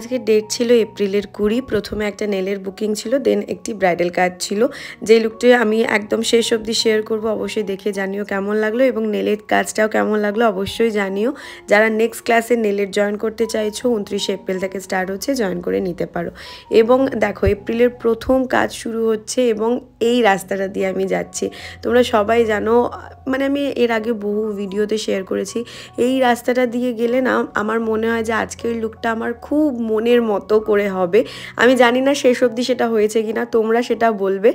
আজকে ডেট ছিল এপ্রিলের 20। প্রথমে একটা নেলের বুকিং ছিল, দেন একটি ব্রাইডাল কাজ ছিল। যে লুকটি আমি একদম শেষ অবধি শেয়ার করব, অবশ্যই দেখে জানিও কেমন লাগলো এবং নেলের কাজটাও কেমন লাগলো অবশ্যই জানিও। যারা নেক্সট ক্লাসে নেলের জয়েন করতে চাইছো 29 এপ্রিল থেকে স্টার্ট হচ্ছে, জয়েন করে নিতে পারো। এবং দেখো এপ্রিলের প্রথম কাজ শুরু হচ্ছে এবং এই রাস্তাটা দিয়ে আমি যাচ্ছি। তোমরা সবাই জানো, মানে আমি এর আগে বহু ভিডিওতে শেয়ার করেছি, এই রাস্তাটা দিয়ে গেলে না আমার মনে হয় যে আজকের লুকটা আমার খুব মনের মতো করে হবে। আমি জানি না শেষ অবধি সেটা হয়েছে কিনা, তোমরা সেটা বলবে।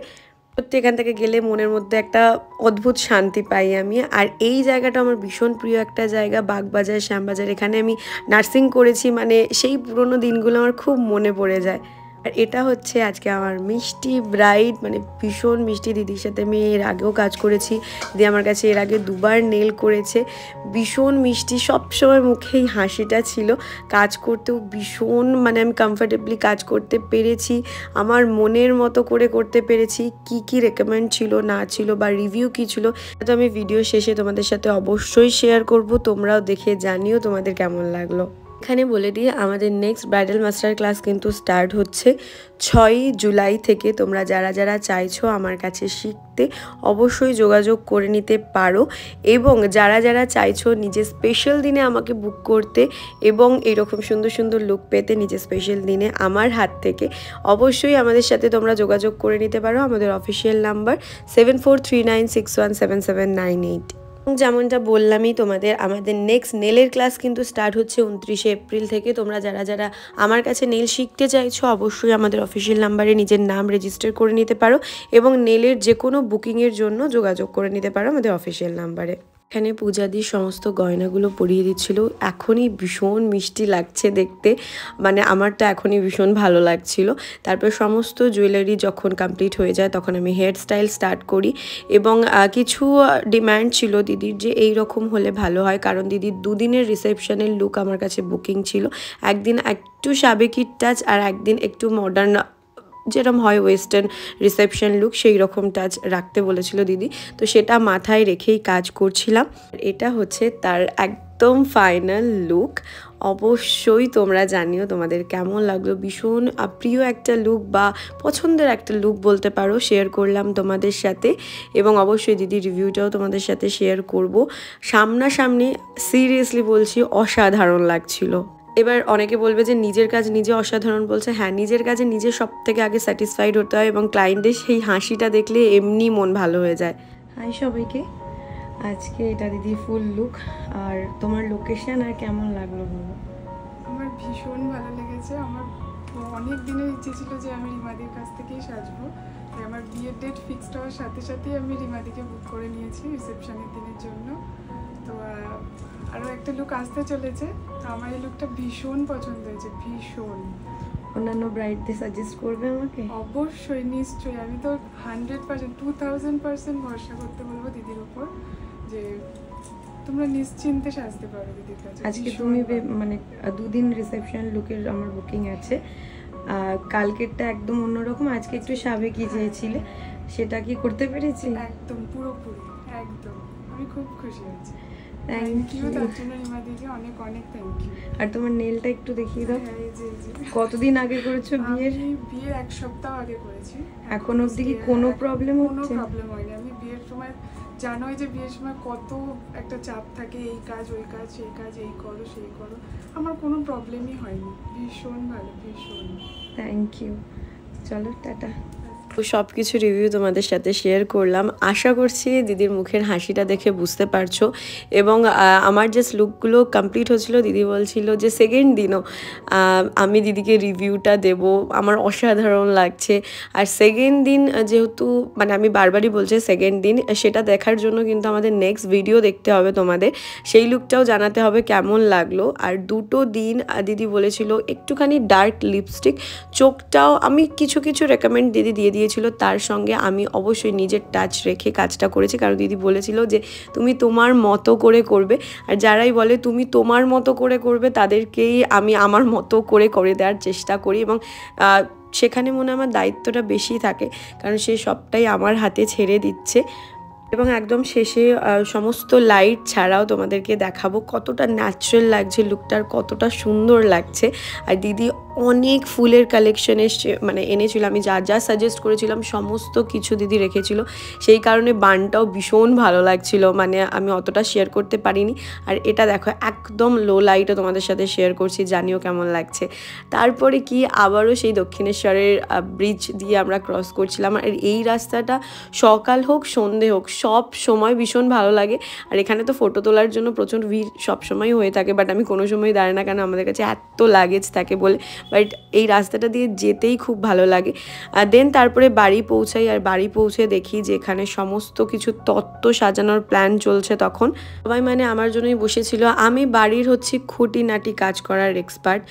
সত্যি এখান থেকে গেলে মনের মধ্যে একটা অদ্ভুত শান্তি পাই আমি। আর এই জায়গাটা আমার ভীষণ প্রিয় একটা জায়গা, বাগবাজার, শ্যামবাজার। এখানে আমি নার্সিং করেছি, মানে সেই পুরোনো দিনগুলো আমার খুব মনে পড়ে যায়। আর এটা হচ্ছে আজকে আমার মিষ্টি ব্রাইড, মানে ভীষণ মিষ্টি। দিদির সাথে আমি এর আগেও কাজ করেছি, দিদি আমার কাছে এর আগে 2বার নেল করেছে। ভীষণ মিষ্টি, সবসময় মুখেই হাসিটা ছিল। কাজ করতেও ভীষণ, মানে আমি কমফর্টেবলি কাজ করতে পেরেছি, আমার মনের মতো করে করতে পেরেছি। কি কি রেকমেন্ড ছিল না ছিল বা রিভিউ কী ছিল, তো আমি ভিডিও শেষে তোমাদের সাথে অবশ্যই শেয়ার করব। তোমরাও দেখে জানিও তোমাদের কেমন লাগলো। এখানে বলে দিই আমাদের নেক্সট ব্রাইডাল মাস্টার ক্লাস কিন্তু স্টার্ট হচ্ছে 6ই জুলাই থেকে। তোমরা যারা যারা চাইছো আমার কাছে শিখতে অবশ্যই যোগাযোগ করে নিতে পারো। এবং যারা যারা চাইছো নিজের স্পেশাল দিনে আমাকে বুক করতে এবং এরকম সুন্দর সুন্দর লুক পেতে নিজের স্পেশাল দিনে আমার হাত থেকে, অবশ্যই আমাদের সাথে তোমরা যোগাযোগ করে নিতে পারো। আমাদের অফিসিয়াল নাম্বার 7439617798। যেমনটা বললামই তোমাদের, আমাদের নেক্সট নেলের ক্লাস কিন্তু স্টার্ট হচ্ছে 29 এপ্রিল থেকে। তোমরা যারা যারা আমার কাছে নেল শিখতে চাইছো অবশ্যই আমাদের অফিসিয়াল নাম্বারে নিজের নাম রেজিস্টার করে নিতে পারো এবং নেলের যে কোনো বুকিংয়ের জন্য যোগাযোগ করে নিতে পারো আমাদের অফিসিয়াল নাম্বারে। এখানে পূজাদির সমস্ত গয়নাগুলো পরিয়ে দিচ্ছিল, এখনই ভীষণ মিষ্টি লাগছে দেখতে, মানে আমার তো এখনই ভীষণ ভালো লাগছিল। তারপর সমস্ত জুয়েলারি যখন কমপ্লিট হয়ে যায় তখন আমি হেয়ার স্টাইল স্টার্ট করি এবং কিছু ডিম্যান্ড ছিল দিদির যে এই রকম হলে ভালো হয়, কারণ দিদির 2 দিনের রিসেপশনের লুক আমার কাছে বুকিং ছিল। একদিন একটু সাবেকি টাচ আর একদিন একটু মডার্ন, যেরকম হয় ওয়েস্টার্ন রিসেপশন লুক, সেই রকম টাচ রাখতে বলেছিল দিদি। তো সেটা মাথায় রেখেই কাজ করছিলাম। এটা হচ্ছে তার একদম ফাইনাল লুক। অবশ্যই তোমরা জানিও তোমাদের কেমন লাগলো। ভীষণ প্রিয় একটা লুক বা পছন্দের একটা লুক বলতে পারো, শেয়ার করলাম তোমাদের সাথে এবং অবশ্যই দিদির রিভিউটাও তোমাদের সাথে শেয়ার করব। সামনাসামনি সিরিয়াসলি বলছি অসাধারণ লাগছিল। এবার অনেকে বলবে যে নিজের কাজ নিজে অসাধারণ বলছে। হ্যাঁ, নিজের কাজে নিজে সব থেকে আগে স্যাটিসফাইড হতে হয় এবং ক্লায়েন্টের সেই হাসিটা দেখলে এমনি মন ভালো হয়ে যায়। হাই সবাইকে, আজকে এটা দিদি ফুল লুক। আর তোমার লোকেশন আর কেমন লাগলো বলো? আমার ভীষণ ভালো লেগেছে। আমার অনেক দিনের ইচ্ছে ছিল যে আমি রিমাদির কাছ থেকেই সাজবো, তাই আমার বিয়ের ডেট ফিক্সড হওয়ার সাথে সাথেই আমি রিমাদিকে বুক করে নিয়েছি রিসেপশনের দিনের জন্য। তো আরও একটা লুক আসতে চলেছে, তো আমার এই লুকটা ভীষণ পছন্দ হয়েছে, ভীষণ। অন্যান্য ব্রাইডদের সাজেস্ট করবে আমাকে? অবশ্যই, নিশ্চয়ই। আমি তো 100%, 2000% ভরসা করতে বলবো দিদির উপর যে তোমরা নিশ্চিন্তে সাজতে পারো দিদির কাছে। আজকে তুমি মানে 2 দিন রিসেপশন লুকের আমার বুকিং আছে। কালকেরটা একদম অন্যরকম, আজকে একটু সাবেকি চেয়েছিলে, সেটা কি করতে পেরেছি? একদম পুরোপুরি, একদম। আমি খুব খুশি হয়েছি। Thank you. তার জন্য রিমাদিকে অনেক অনেক থ্যাংক ইউ। আর তোমার নেলটা একটু দেখিয়ে দাও। হ্যাঁ, এই যে কতদিন আগে করেছো বিয়ের? বিয়ের 1 সপ্তাহ আগে করেছি। এখন অবধি কি কোনো প্রবলেম হচ্ছে? কোনো প্রবলেম হয়নি। আমি বিয়ের সময়, জানোই যে বিয়ের সময় কত একটা চাপ থাকে, এই কাজ ওই কাজ সেই কাজ, এই করো সেই করো, আমার কোনো প্রবলেমই হয়নি। ভীষণ ভালো, ভীষণ। Thank you. চলো টাটা। সব কিছু রিভিউ তোমাদের সাথে শেয়ার করলাম। আশা করছি দিদির মুখের হাসিটা দেখে বুঝতে পারছো। এবং আমার যে লুকগুলো কমপ্লিট হচ্ছিলো, দিদি বলছিল যে সেকেন্ড দিনও আমি দিদিকে রিভিউটা দেব, আমার অসাধারণ লাগছে। আর সেকেন্ড দিন যেহেতু, মানে আমি বারবারই বলছি সেকেন্ড দিন, সেটা দেখার জন্য কিন্তু আমাদের নেক্সট ভিডিও দেখতে হবে তোমাদের, সেই লুকটাও জানাতে হবে কেমন লাগলো। আর 2টো দিন দিদি বলেছিল একটুখানি ডার্ক লিপস্টিক, চোখটাও আমি কিছু কিছু রেকমেন্ড দিদি দিয়ে দিয়েছিল, তার সঙ্গে আমি অবশ্যই নিজের টাচ রেখে কাজটা করেছি, কারণ দিদি বলেছিল যে তুমি তোমার মতো করে করবে। আর যারাই বলে তুমি তোমার মতো করে করবে তাদেরকেই আমি আমার মতো করে দেওয়ার চেষ্টা করি এবং সেখানে মনে আমার দায়িত্বটা বেশি থাকে, কারণ সে সবটাই আমার হাতে ছেড়ে দিচ্ছে। এবং একদম শেষে সমস্ত লাইট ছাড়াও তোমাদেরকে দেখাবো কতটা ন্যাচারাল লাগছে লুকটা, আর কতটা সুন্দর লাগছে। আর দিদি অনেক ফুলের কালেকশন মানে এনেছিল, আমি যা যা সাজেস্ট করেছিলাম সমস্ত কিছু দিদি রেখেছিল, সেই কারণে বানটাও ভীষণ ভালো লাগছিল, মানে আমি অতটা শেয়ার করতে পারিনি। আর এটা দেখো একদম লো লাইটও তোমাদের সাথে শেয়ার করছি, জানিও কেমন লাগছে। তারপরে কি আবারও সেই দক্ষিণেশ্বরের ব্রিজ দিয়ে আমরা ক্রস করছিলাম। আর এই রাস্তাটা সকাল হোক সন্ধে হোক সব সময় ভীষণ ভালো লাগে। আর এখানে তো ফটো তোলার জন্য প্রচণ্ড ভিড় সবসময় হয়ে থাকে, বাট আমি কোনো সময় দাঁড়াই না, কেন আমাদের কাছে এত লাগেজ থাকে বলে। বাট এই রাস্তাটা দিয়ে যেতেই খুব ভালো লাগে। দেন তারপরে বাড়ি পৌঁছাই, আর বাড়ি পৌঁছে দেখি যে এখানে সমস্ত কিছু তত্ত্ব সাজানোর প্ল্যান চলছে। তখন সবাই মানে আমার জন্যই বসেছিল। আমি বাড়ির হচ্ছে খুঁটিনাটি কাজ করার এক্সপার্ট,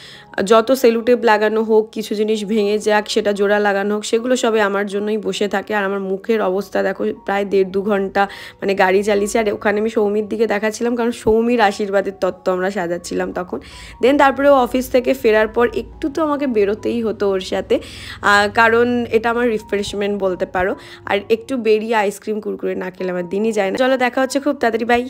যত সেলুটেপ লাগানো হোক, কিছু জিনিস ভেঙে যাক, সেটা জোড়া লাগানো হোক, সেগুলো সবে আমার জন্যই বসে থাকে। আর আমার মুখের অবস্থা দেখো, প্রায় 1.5-2 ঘন্টা মানে গাড়ি চালিয়েছি। আর ওখানে আমি সৌমির দিকে দেখাচ্ছিলাম, কারণ সৌমির আশীর্বাদের তত্ত্ব আমরা সাজাচ্ছিলাম তখন। দেন তারপরে অফিস থেকে ফেরার পর একটু তো আমাকে বেরোতেই হতো ওর সাথে, কারণ এটা আমার রিফ্রেশমেন্ট বলতে পারো। আর একটু বেরিয়ে আইসক্রিম কুরকুরে না খেলে আমার দিনই যায় না। চলো দেখা হচ্ছে খুব তাড়াতাড়ি, বাই।